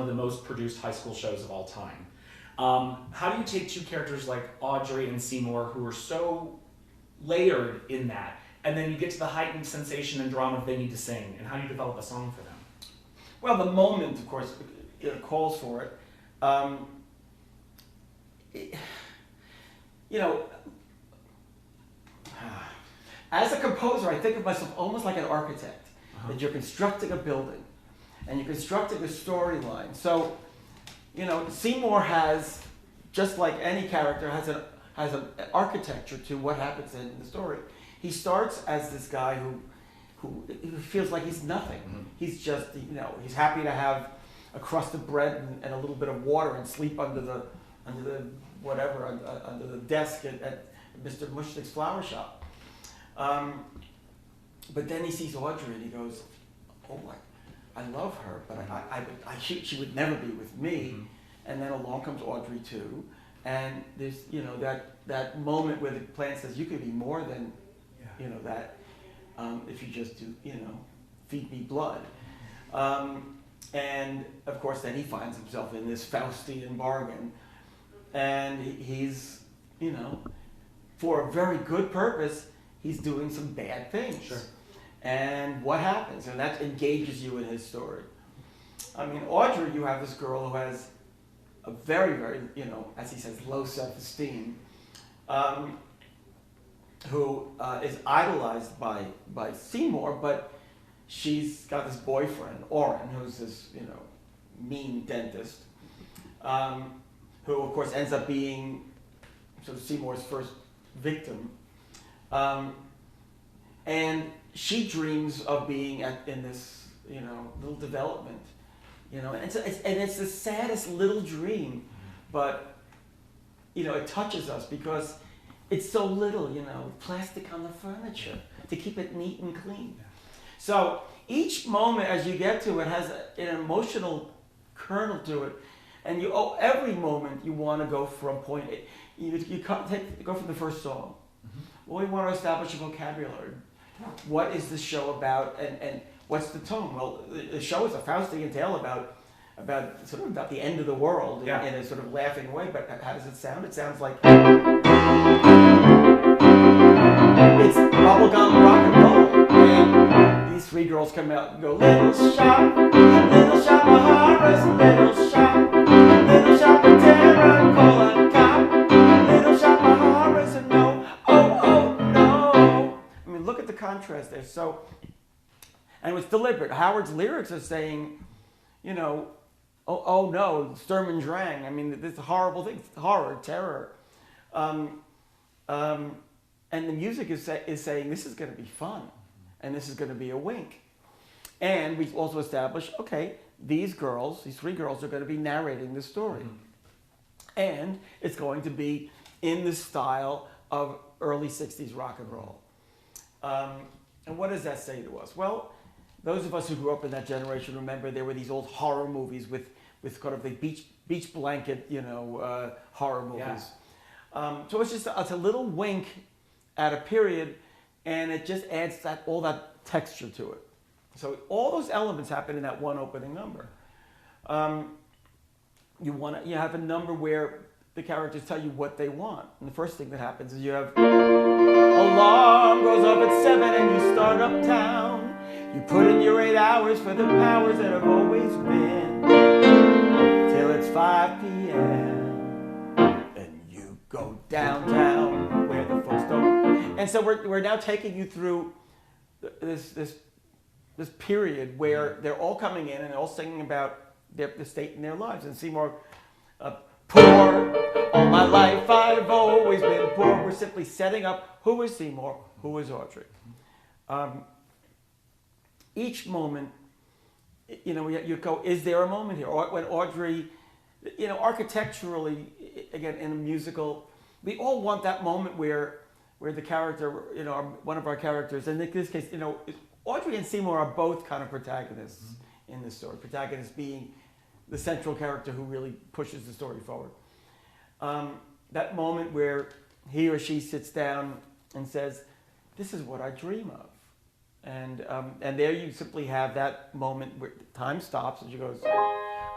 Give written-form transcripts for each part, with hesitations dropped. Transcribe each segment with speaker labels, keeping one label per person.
Speaker 1: the most produced high school shows of all time. How do you take two characters like Audrey and Seymour, who are so layered in that, and then you get to the heightened sensation and drama they need to sing, and how do you develop a song for them?
Speaker 2: Well, the moment, of course, calls for it. You know, as a composer, I think of myself almost like an architect. That you're constructing a building, and you're constructing a storyline. So, you know, Seymour has, just like any character, has an architecture to what happens in the story. He starts as this guy who feels like he's nothing. He's just, you know, he's happy to have a crust of bread and a little bit of water and sleep under the whatever, under the desk at Mr. Mushnick's flower shop. But then he sees Audrey and he goes, "Oh my, I love her, but she would never be with me." And then along comes Audrey too, and there's, you know, that moment where the plant says, "You could be more than, you know, that, if you just do, you know, feed me blood." And of course, then he finds himself in this Faustian bargain, and he's, you know, for a very good purpose, he's doing some bad things.
Speaker 1: Sure.
Speaker 2: And what happens? And that engages you in his story. I mean, Audrey, you have this girl who has a very, very, you know, as he says, low self-esteem, who is idolized by Seymour, but she's got this boyfriend, Orrin, who's this, you know, mean dentist, who, of course, ends up being sort of Seymour's first victim. And she dreams of being in this, you know, little development, you know, and it's the saddest little dream, but, you know, it touches us because it's so little, you know, plastic on the furniture to keep it neat and clean. So each moment as you get to it has an emotional kernel to it, and every moment you want to go from point A. You go from the first song. Well, we want to establish a vocabulary. What is the show about, and what's the tone? Well, the show is a Faustian tale about the end of the world in a sort of laughing way. But how does it sound? It sounds like it's bubblegum rock and roll. And these three girls come out and go, "Little shop Mahara's little shop of terror, call on cop. Little shop Mahara's a no, oh no." I mean, look at the contrast there. So, and it was deliberate. Howard's lyrics are saying, you know, oh no, Sturm und Drang. I mean, this horrible thing, horror, terror. And the music is saying this is going to be fun, and this is going to be a wink. And we also established, okay, these three girls are going to be narrating the story. And it's going to be in the style of early 60s rock and roll. And what does that say to us? Well, those of us who grew up in that generation remember there were these old horror movies with kind of the beach blanket, you know, horror movies. So it's a little wink at a period, and it just adds all that texture to it. So all those elements happen in that one opening number. You have a number where the characters tell you what they want, and the first thing that happens is you have alarm goes off at 7 and you start uptown. You put in your 8 hours for the powers that have always been till it's 5 p.m. and you go downtown where the folks don't. And so we're now taking you through this period where they're all coming in and they're all singing about the state in their lives. And Seymour, poor, all my life I've always been poor. We're simply setting up who is Seymour, who is Audrey. Each moment, you know, you go, is there a moment here? Or when Audrey, you know, architecturally, again, in a musical, we all want that moment where the character, you know, one of our characters, and in this case, you know, Audrey and Seymour are both kind of protagonists in this story. Protagonist being the central character who really pushes the story forward. That moment where he or she sits down and says, "This is what I dream of," and there you simply have that moment where time stops and she goes,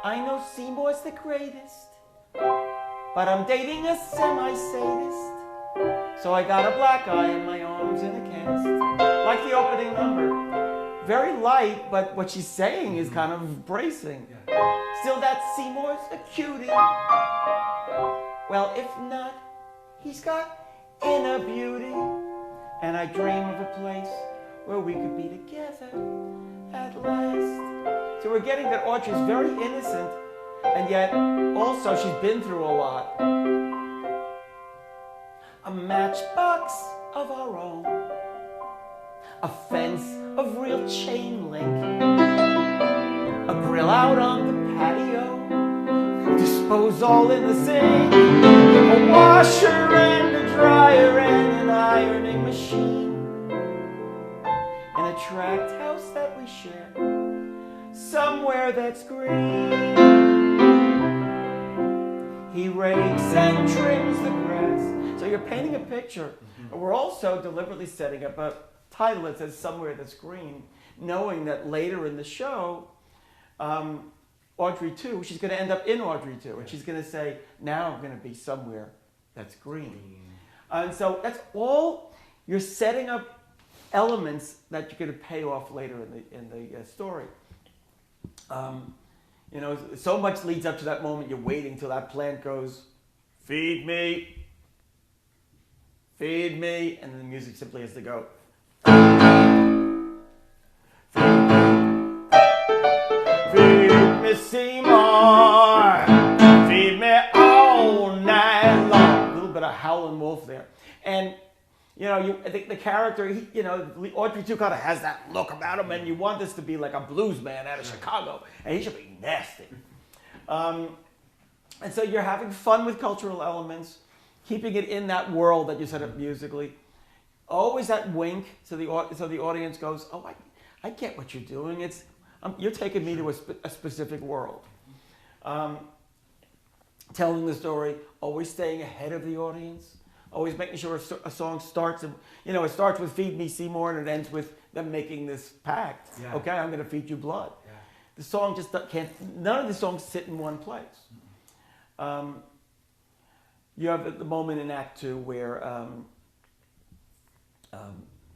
Speaker 2: I know Seymour's the greatest, but I'm dating a semi-sadist. So I got a black eye and my arms in a cast. Like the opening number. Very light, but what she's saying is kind of bracing. Still, that Seymour's a cutie. Well, if not, he's got inner beauty. And I dream of a place where we could be together at last. So we're getting that Audrey's very innocent, and yet also she's been through a lot. A matchbox of our own. A fence of real chain link. A grill out on the patio. Dispose all in the sink. A washer and a dryer and an ironing machine. And a tract house that we share. Somewhere that's green. He rakes and trims the grass. So you're painting a picture. And we're also deliberately setting up a title that says Somewhere That's Green, knowing that later in the show, Audrey 2, she's going to end up in Audrey 2, and she's going to say, now I'm going to be somewhere that's green. And so that's all, you're setting up elements that you're going to pay off later in the story. You know, so much leads up to that moment. You're waiting till that plant goes, feed me, and then the music simply has to go. Feed me, Seymour, feed me all night long. A little bit of howling wolf there, and you know, the character, Audrey 2 kind of has that look about him, and you want this to be like a blues man out of Chicago, and he should be nasty. And so you're having fun with cultural elements, keeping it in that world that you set up musically. Always that wink, so the audience goes, "Oh, I get what you're doing. You're taking me to a specific world." Telling the story, always staying ahead of the audience. Always making sure a song starts, and it starts with "Feed Me, Seymour," and it ends with them making this pact. Yeah. Okay, I'm going to feed you blood. Yeah. The song just can't. None of the songs sit in one place. You have the moment in Act 2 where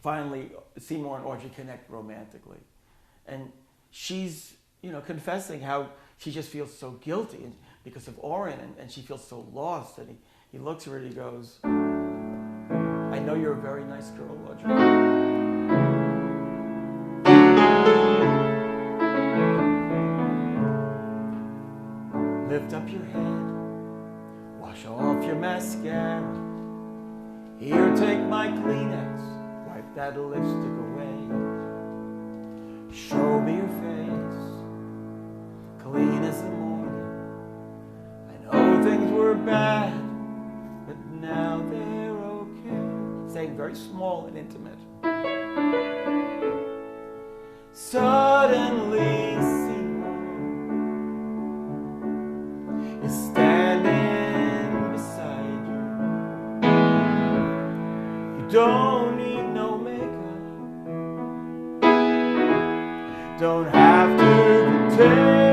Speaker 2: finally Seymour and Audrey connect romantically, and she's confessing how she just feels so guilty because of Orrin, and she feels so lost, and he looks at her and he goes, "I know you're a very nice girl, Audrey. Lift up your head, wash off your mascara. Here, take my Kleenex, wipe that lipstick away. Show me your face, clean as the morning. I know things were bad, but now they're okay." Saying very small and intimate. Suddenly Seymour is standing beside you. You don't need no makeup, don't have to pretend.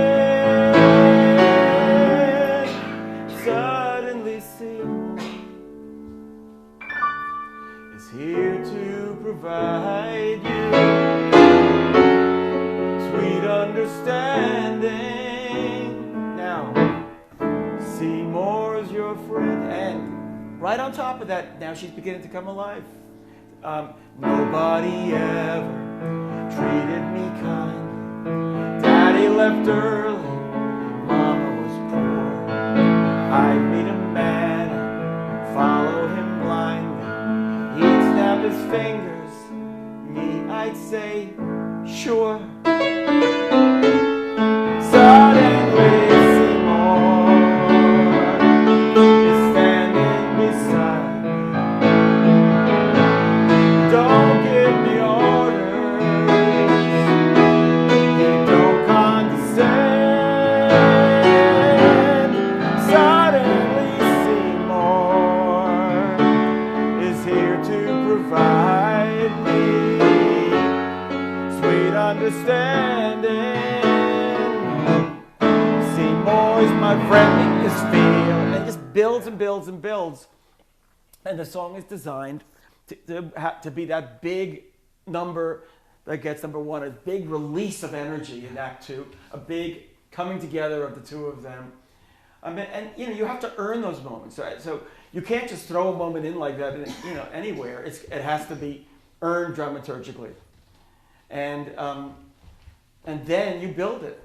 Speaker 2: Suddenly Seymour is here to provide you sweet understanding. Now, Seymour's your friend, and right on top of that, now she's beginning to come alive. Nobody ever treated me kindly. Daddy left early, Mama was poor. I'd meet a man and follow him blindly. He'd snap his fingers, me, I'd say, sure. Suddenly Seymour is standing beside me. Don't give me orders, you don't condescend. Suddenly Seymour is here to provide me sweet understanding. boys, my friend, in this field. And it just builds and builds and builds. And the song is designed to be that big number that gets number one, a big release of energy in Act Two, a big coming together of the two of them. And you have to earn those moments. So you can't just throw a moment in like that, anywhere. It has to be earned dramaturgically, and then you build it.